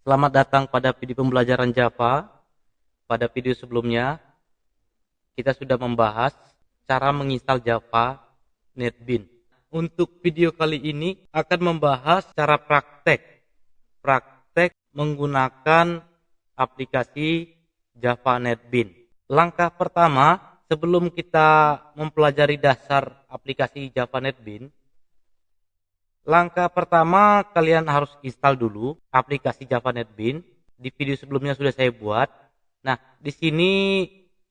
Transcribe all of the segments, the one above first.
Selamat datang pada video pembelajaran Java. Pada video sebelumnya, kita sudah membahas cara menginstal Java NetBeans. Untuk video kali ini akan membahas cara praktek menggunakan aplikasi Java NetBeans. Langkah pertama, sebelum kita mempelajari dasar aplikasi Java NetBeans, langkah pertama kalian harus install dulu aplikasi Java NetBeans. Di video sebelumnya sudah saya buat. Nah, di sini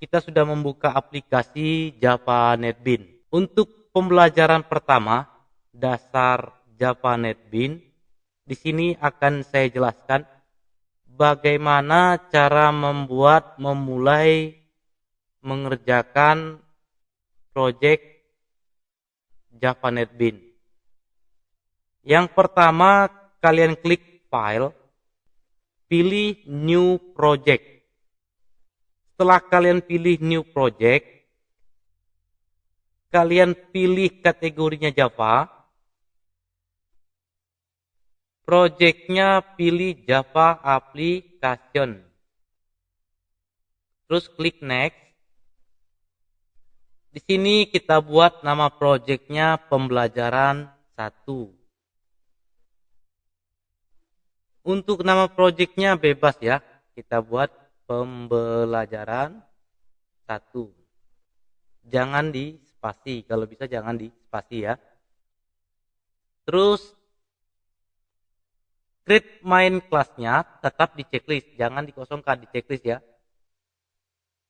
kita sudah membuka aplikasi Java NetBeans. Untuk pembelajaran pertama, dasar Java NetBeans, di sini akan saya jelaskan bagaimana cara memulai mengerjakan project Java NetBeans. Yang pertama, kalian klik file, pilih new project. Setelah kalian pilih new project, kalian pilih kategorinya Java. Projectnya pilih Java Application. Terus klik next. Di sini kita buat nama projectnya pembelajaran 1. Untuk nama projectnya bebas ya. Kita buat pembelajaran 1. Jangan di spasi. Kalau bisa jangan di spasi ya. Terus create main class-nya tetap di checklist. Jangan dikosongkan di checklist ya.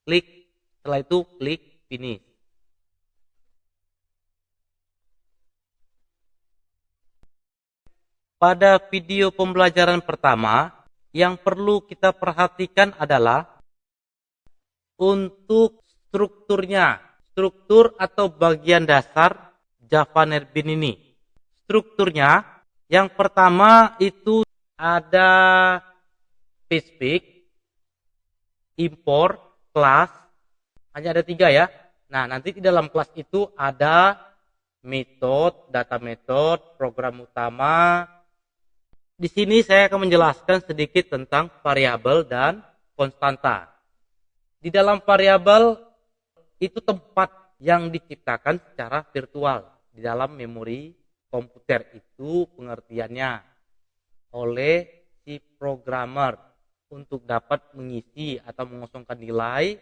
Klik. Setelah itu klik finish. Pada video pembelajaran pertama, yang perlu kita perhatikan adalah untuk strukturnya, struktur atau bagian dasar Java NetBeans ini. Strukturnya, yang pertama itu ada spesifik, import, kelas, hanya ada 3 ya. Nah, nanti di dalam kelas itu ada metode, data metode, program utama. Di sini saya akan menjelaskan sedikit tentang variabel dan konstanta. Di dalam variabel itu tempat yang diciptakan secara virtual di dalam memori komputer, itu pengertiannya oleh si programmer untuk dapat mengisi atau mengosongkan nilai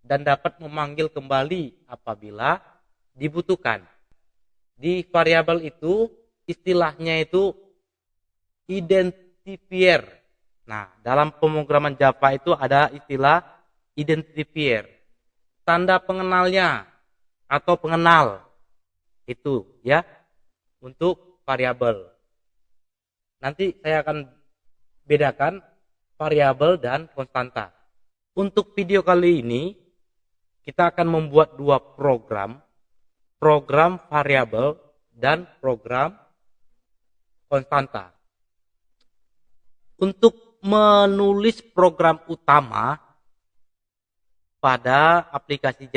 dan dapat memanggil kembali apabila dibutuhkan. Di variabel itu istilahnya itu identifier. Nah, dalam pemrograman Java itu ada istilah identifier. Tanda pengenalnya atau pengenal itu ya untuk variabel. Nanti saya akan bedakan variabel dan konstanta. Untuk video kali ini kita akan membuat 2 program, program variabel dan program konstanta. Untuk menulis program utama pada aplikasi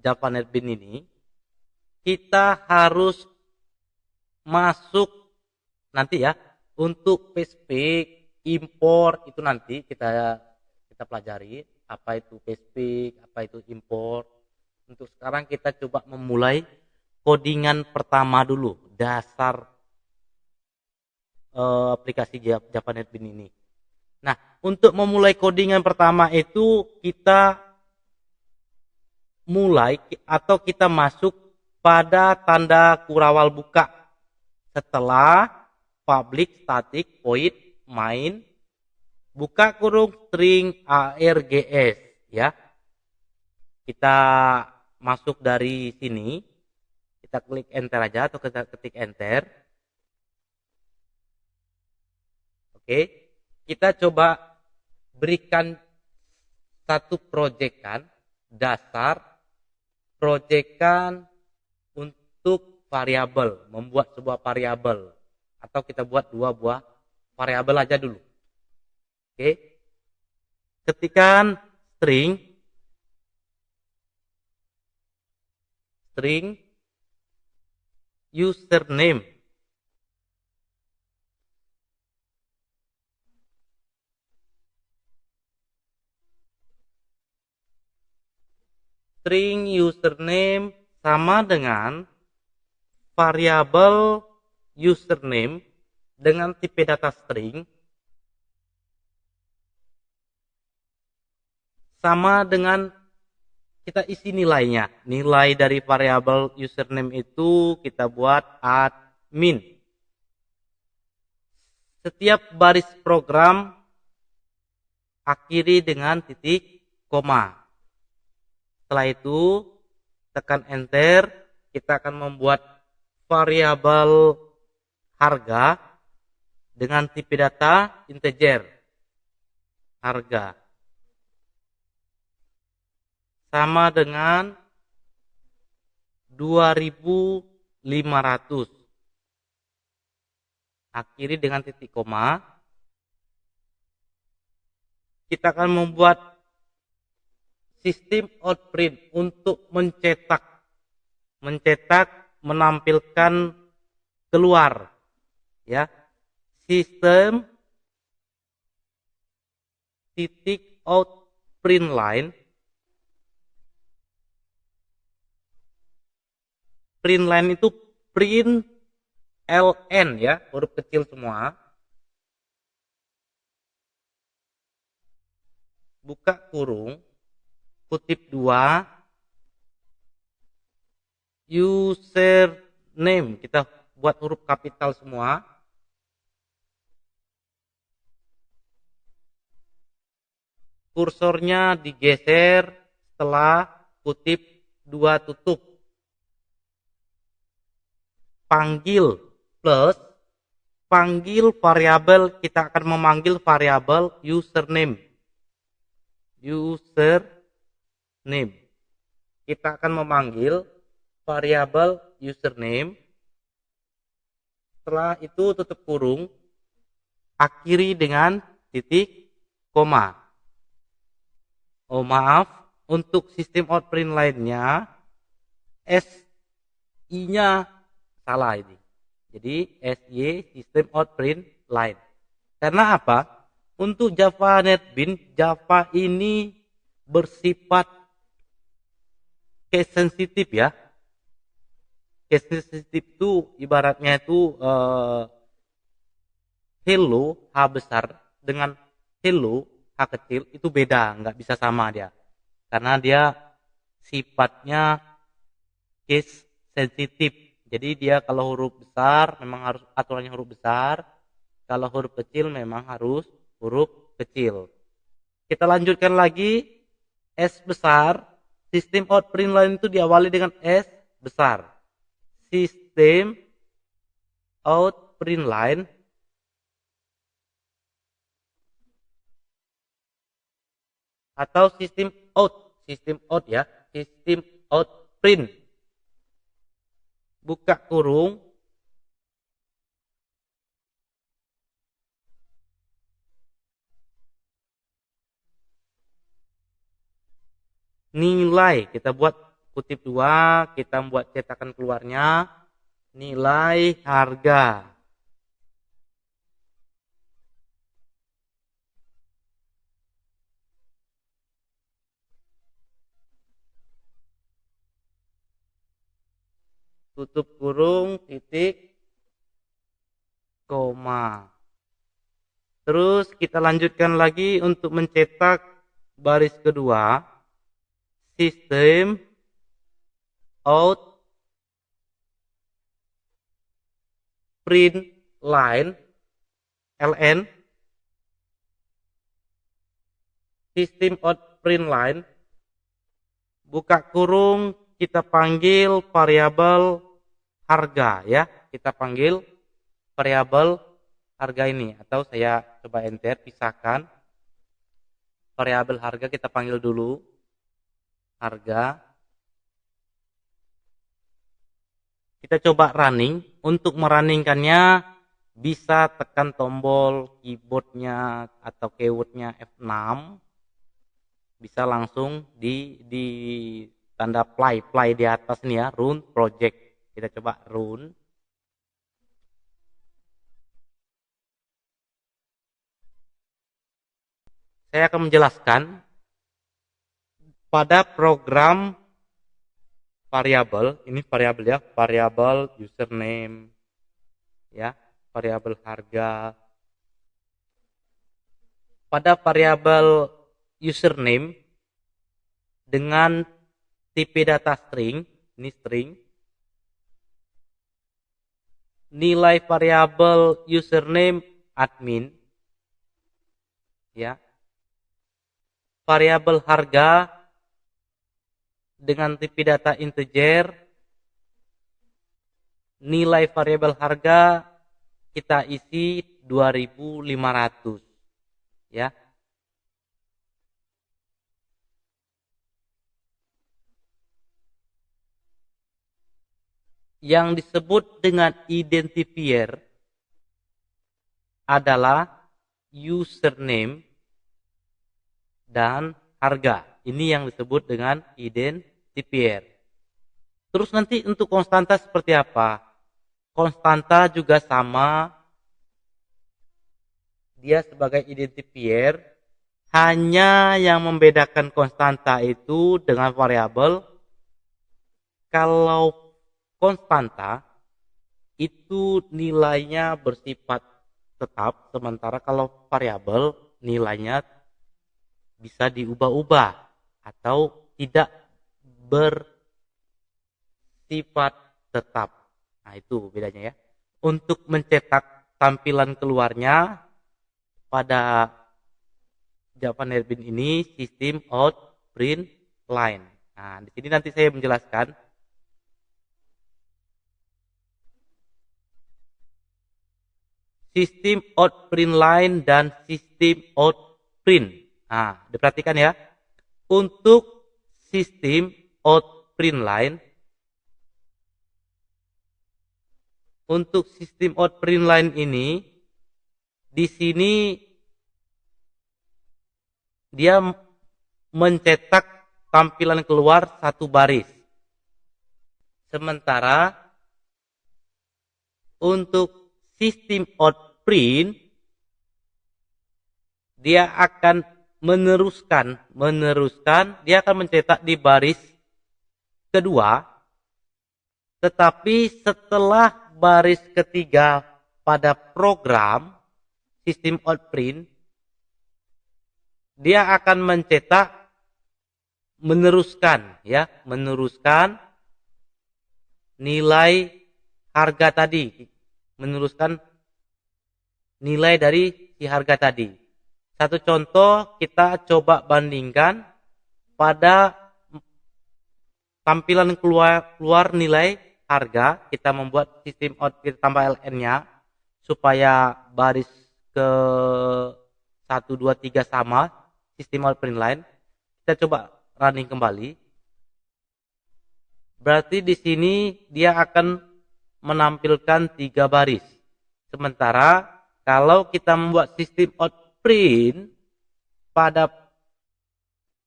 Java NetBeans ini, kita harus masuk nanti ya, untuk spesifik, import itu nanti kita pelajari apa itu spesifik, apa itu import. Untuk sekarang kita coba memulai codingan pertama dulu, dasar aplikasi Java NetBeans ini. Nah, untuk memulai codingan pertama itu kita mulai atau kita masuk pada tanda kurawal buka setelah public static void main buka kurung string args ya. Kita masuk dari sini, kita klik enter aja atau kita ketik enter. Oke, kita coba berikan satu proyekan dasar, proyekan untuk variabel, membuat sebuah variabel, atau kita buat 2 buah variabel aja dulu. Oke, ketikkan string username. string username sama dengan variabel username dengan tipe data string sama dengan kita isi nilainya. Nilai dari variabel username itu kita buat admin. Setiap baris program akhiri dengan titik koma. Setelah itu tekan enter, kita akan membuat variabel harga dengan tipe data integer. Harga sama dengan 2.500. Akhiri dengan titik koma. Kita akan membuat sistem outprint untuk mencetak, menampilkan keluar, ya. Sistem titik out print line. Print line itu print ln, ya, huruf kecil semua. Buka kurung, kutip 2, username kita buat huruf kapital semua. Kursornya digeser setelah kutip 2 tutup. Panggil plus, panggil variabel, kita akan memanggil variabel username. Username. Kita akan memanggil variabel username. Setelah itu tutup kurung, akhiri dengan titik koma. Oh maaf, untuk sistem outprint lainnya SI-nya salah ini. Jadi SY sistem outprint line. Karena apa? Untuk Java NetBeans, Java ini bersifat case sensitif, ya. Case sensitif itu ibaratnya itu hello H besar dengan hello H kecil itu beda, nggak bisa sama dia. Karena dia sifatnya case sensitif. Jadi dia kalau huruf besar memang harus aturannya huruf besar, kalau huruf kecil memang harus huruf kecil. Kita lanjutkan lagi, S besar, sistem outprint line itu diawali dengan S besar. Sistem outprint line atau sistem out ya, sistem outprint. Buka kurung, nilai kita buat kutip 2, kita buat cetakan keluarnya nilai harga. Tutup kurung, titik koma. Terus kita lanjutkan lagi untuk mencetak baris kedua, sistem out print line ln, sistem out print line, buka kurung, kita panggil variabel harga, ya. Kita panggil variabel harga ini, atau saya coba enter, pisahkan variabel harga, kita panggil dulu harga. Kita coba running. Untuk merunningkannya bisa tekan tombol keyboardnya atau keywordnya F6, bisa langsung di tanda play di atas nih, ya, run project. Kita coba run. Saya akan menjelaskan pada program variabel, ini variabel ya, variabel username ya, variabel harga. Pada variabel username dengan tipe data string, ini string, nilai variabel username admin ya. Variabel harga dengan tipe data integer, nilai variabel harga kita isi 2500 ya. Yang disebut dengan identifier adalah username dan harga. Ini yang disebut dengan identifier. Terus nanti untuk konstanta seperti apa? Konstanta juga sama, dia sebagai identifier, hanya yang membedakan konstanta itu dengan variabel. Kalau konstanta itu nilainya bersifat tetap, sementara kalau variabel nilainya bisa diubah-ubah atau tidak bersifat tetap. Nah, itu bedanya ya. Untuk mencetak tampilan keluarnya pada Java NetBeans ini sistem out print line. Nah, di sini nanti saya menjelaskan. Sistem out print line dan sistem out print. Nah, diperhatikan ya. Untuk sistem out print line, untuk sistem out print line ini, di sini dia mencetak tampilan keluar satu baris. Sementara untuk sistem out print, dia akan meneruskan, dia akan mencetak di baris kedua, tetapi setelah baris ketiga pada program sistem out print, dia akan mencetak, meneruskan nilai harga tadi, meneruskan nilai dari si harga tadi. Satu contoh kita coba bandingkan pada tampilan keluar nilai harga, kita membuat sistem out, kita tambah ln-nya supaya baris ke 1, 2, 3 sama sistem out print line. Kita coba running kembali. Berarti di sini dia akan menampilkan 3 baris. Sementara kalau kita membuat sistem out print pada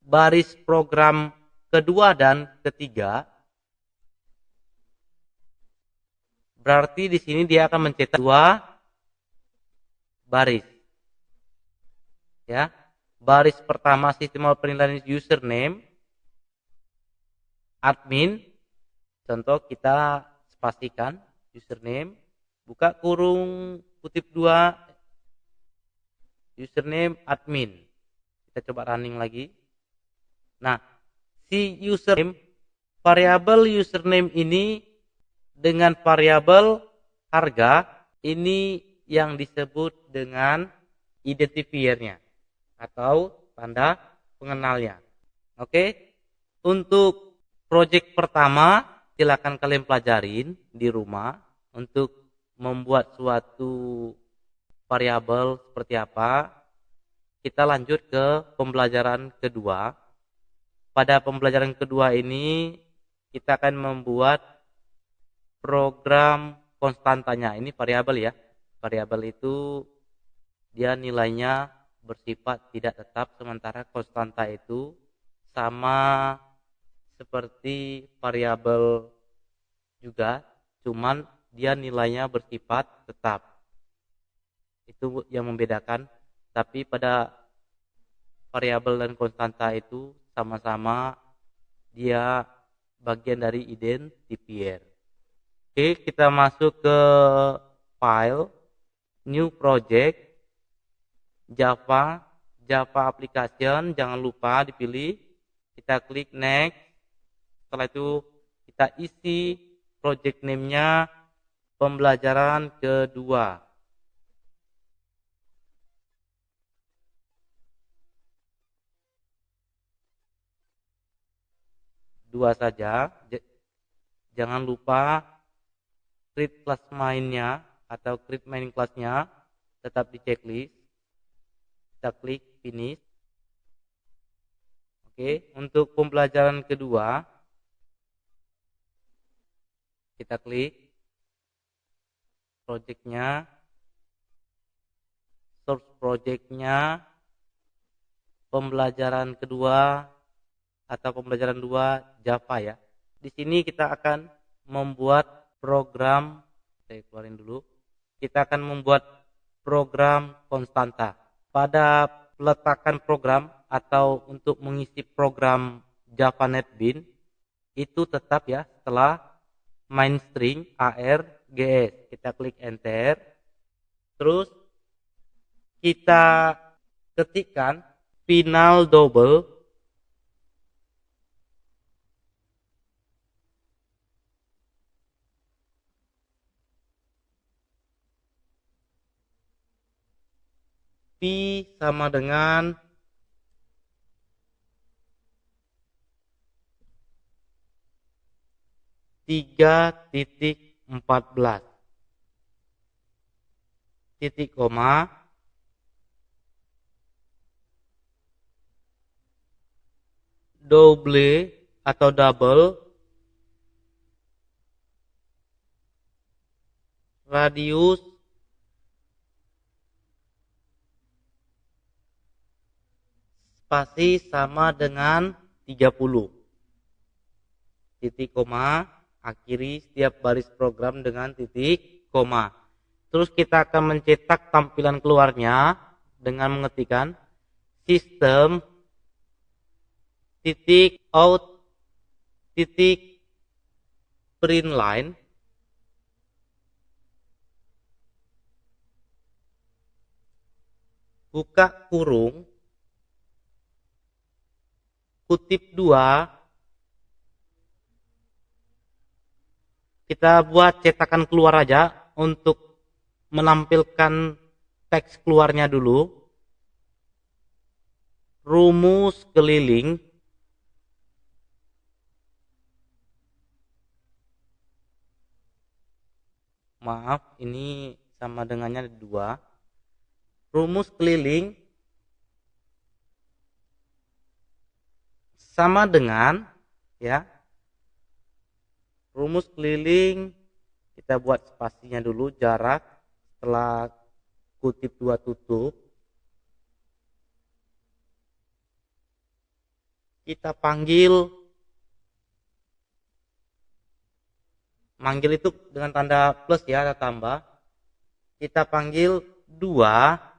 baris program kedua dan ketiga, berarti di sini dia akan mencetak 2 baris. Ya. Baris pertama sistem out print line username admin. Contoh kita spasikan username, buka kurung kutip 2 username admin. Kita coba running lagi. Nah, si username, variabel username ini dengan variabel harga ini yang disebut dengan identifiernya atau tanda pengenalnya. Oke. Untuk project pertama silakan kalian pelajarin di rumah untuk membuat suatu variabel seperti apa. Kita lanjut ke pembelajaran kedua. Pada pembelajaran kedua ini kita akan membuat program konstantanya. Ini variabel ya. Variabel itu dia nilainya bersifat tidak tetap, sementara konstanta itu sama seperti variabel juga, cuman dia nilainya bersifat tetap. Itu yang membedakan. Tapi pada variabel dan konstanta itu sama-sama dia bagian dari identifier. Oke, kita masuk ke file, new project, Java application, jangan lupa dipilih. Kita klik next. Setelah itu kita isi project name-nya pembelajaran kedua. Dua saja. Jangan lupa create class mainnya atau create main class-nya tetap di checklist. Kita klik finish. Oke, untuk pembelajaran kedua kita klik project-nya, source project-nya, pembelajaran kedua atau pembelajaran 2 Java ya. Di sini kita akan membuat program, saya keluarin dulu. Kita akan membuat program konstanta. Pada peletakan program atau untuk mengisi program Java NetBeans itu tetap ya setelah main string args. Kita klik enter. Terus kita ketikkan final double P sama dengan (3.14) titik koma double atau double radius spasi sama dengan 30. Titik koma, akhiri setiap baris program dengan titik koma. Terus kita akan mencetak tampilan keluarnya dengan mengetikkan sistem titik out titik print line buka kurung kutip 2. Kita buat cetakan keluar aja untuk menampilkan teks keluarnya dulu. Rumus keliling maaf ini sama dengannya 2. Rumus keliling sama dengan ya rumus keliling kita buat spasinya dulu, jarak setelah kutip 2 tutup kita manggil itu dengan tanda plus ya atau tambah. Kita panggil 2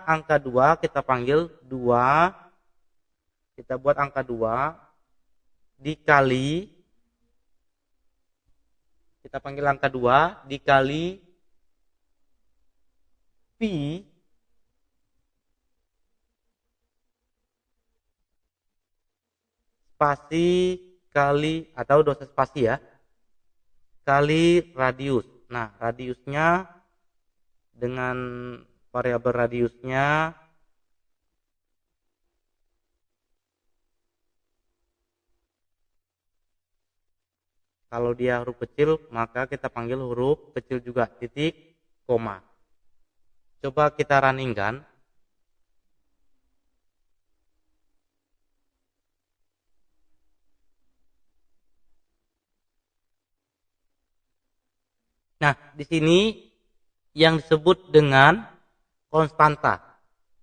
angka 2 kita panggil 2. Kita buat angka 2 dikali, kita panggil angka 2 dikali Pi spasi kali atau dosa spasi ya kali radius. Nah radiusnya dengan variabel radiusnya kalau dia huruf kecil maka kita panggil huruf kecil juga, titik koma. Coba kita runningkan. Nah, di sini yang disebut dengan konstanta,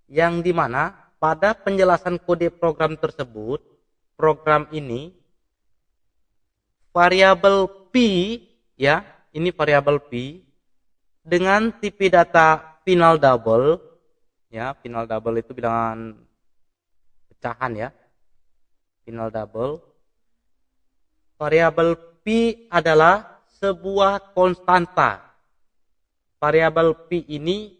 yang dimana pada penjelasan kode program tersebut, program ini variabel P ya, ini variabel P dengan tipe data final double ya, final double itu bilangan pecahan ya. Final double. Variabel P adalah sebuah konstanta. Variabel P ini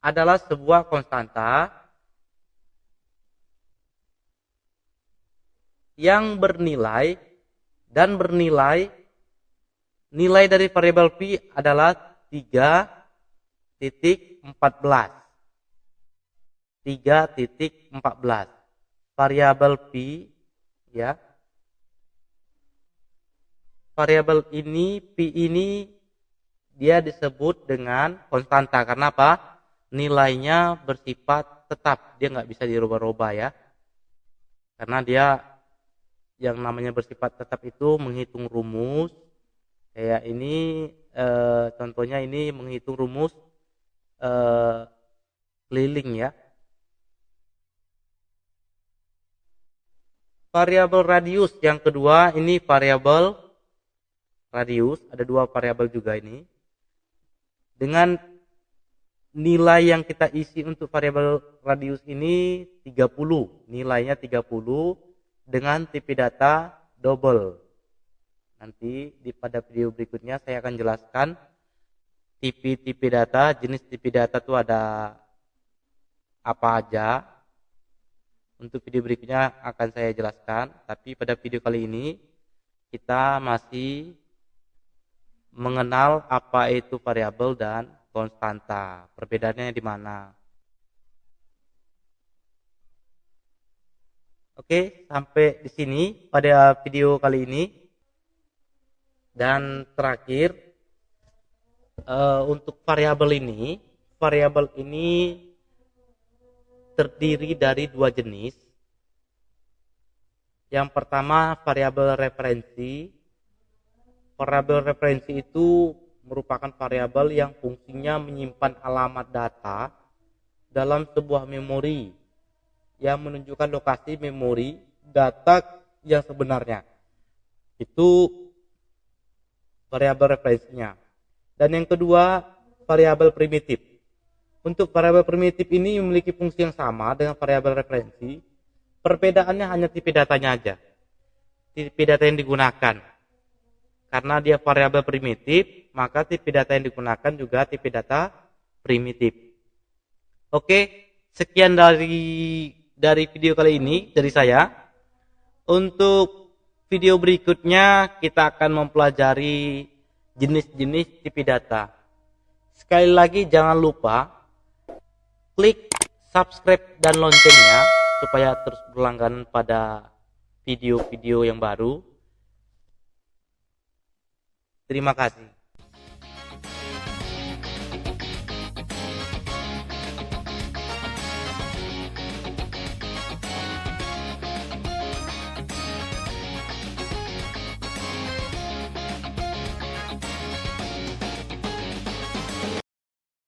adalah sebuah konstanta yang bernilai nilai dari variabel P adalah 3.14. 3.14. Variabel P ya. Variabel ini P ini dia disebut dengan konstanta karena apa? Nilainya bersifat tetap, dia nggak bisa dirubah-rubah ya. Karena dia yang namanya bersifat tetap itu menghitung rumus. Kayak ini contohnya ini menghitung rumus keliling ya. Variabel radius yang kedua ini variabel radius, ada dua variabel juga ini. Dengan nilai yang kita isi untuk variabel radius ini 30, nilainya 30 dengan tipe data double. Nanti pada video berikutnya saya akan jelaskan tipe-tipe data, jenis tipe data itu ada apa aja. Untuk video berikutnya akan saya jelaskan, tapi pada video kali ini kita masih mengenal apa itu variabel dan konstanta. Perbedaannya di mana? Oke, sampai di sini pada video kali ini. Dan terakhir untuk variabel ini terdiri dari dua jenis. Yang pertama variabel referensi. Variabel referensi itu merupakan variabel yang fungsinya menyimpan alamat data dalam sebuah memori yang menunjukkan lokasi memori data yang sebenarnya. Itu variabel referensinya. Dan yang kedua variabel primitif. Untuk variabel primitif ini memiliki fungsi yang sama dengan variabel referensi. Perbedaannya hanya tipe datanya aja. Tipe data yang digunakan. Karena dia variabel primitif, maka tipe data yang digunakan juga tipe data primitif. Oke, sekian dari video kali ini dari saya. Untuk video berikutnya kita akan mempelajari jenis-jenis tipe data. Sekali lagi jangan lupa klik subscribe dan loncengnya supaya terus berlangganan pada video-video yang baru. Terima kasih.